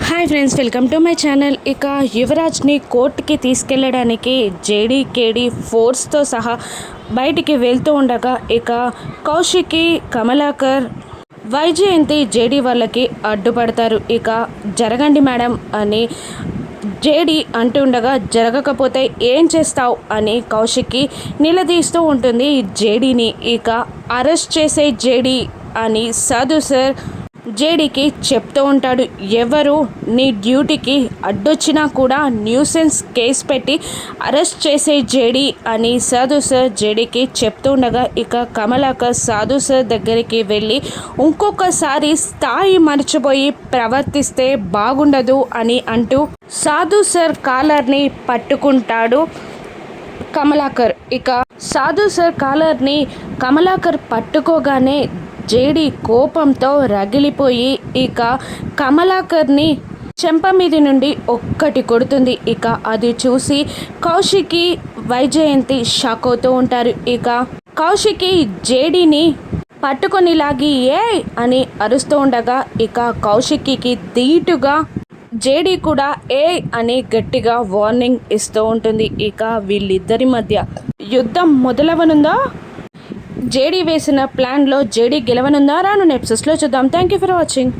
Hi friends, welcome to my channel. ఇక యువరాజ్ని కోర్టుకి తీసుకెళ్ళడానికి జేడీ కేడీ ఫోర్స్తో సహా బయటికి వెళ్తూ ఉండగా ఇక కౌశికి, కమలాకర్, వైజయంతి జేడీ వాళ్ళకి అడ్డుపడతారు. ఇక జరగండి మేడం అని జేడీ అంటుండగా జరగకపోతే ఏం చేస్తావు అని కౌశిక్కి నిలదీస్తూ ఉంటుంది జేడీని. ఇక అరెస్ట్ చేసే జేడీ అని సాధు సార్ జేడీకి చెప్తూ ఉంటాడు. ఎవరు నీ డ్యూటీకి అడ్డొచ్చినా కూడా న్యూసెన్స్ కేసు పెట్టి అరెస్ట్ చేసే జేడీ అని సాధు సార్ జేడీకి చెప్తూ ఉండగా ఇక కమలాకర్ సాధు సార్ దగ్గరికి వెళ్ళి ఇంకొకసారి స్థాయి మర్చిపోయి ప్రవర్తిస్తే బాగుండదు అని అంటూ సాధు సార్ కాలర్ని పట్టుకుంటాడు కమలాకర్. ఇక సాధు సార్ కాలర్ని కమలాకర్ పట్టుకోగానే జేడీ కోపంతో రగిలిపోయి ఇక కమలాకర్ని చెంప మీది నుండి ఒక్కటి కొడుతుంది. ఇక అది చూసి కౌశికి, వైజయంతి షాక్ అవుతూ ఉంటారు. ఇక కౌశికి జేడీని పట్టుకొని లాగి ఏ అని అరుస్తూ ఉండగా ఇక కౌశికి ధీటుగా జేడీ కూడా ఏ అని గట్టిగా వార్నింగ్ ఇస్తూ ఉంటుంది. ఇక వీళ్ళిద్దరి మధ్య యుద్ధం మొదలవనుందా? జేడీ వేసిన ప్లాన్లో జేడీ గెలవనుందా? రాను ఎపిసోడ్స్లో చూద్దాం. Thank you for watching.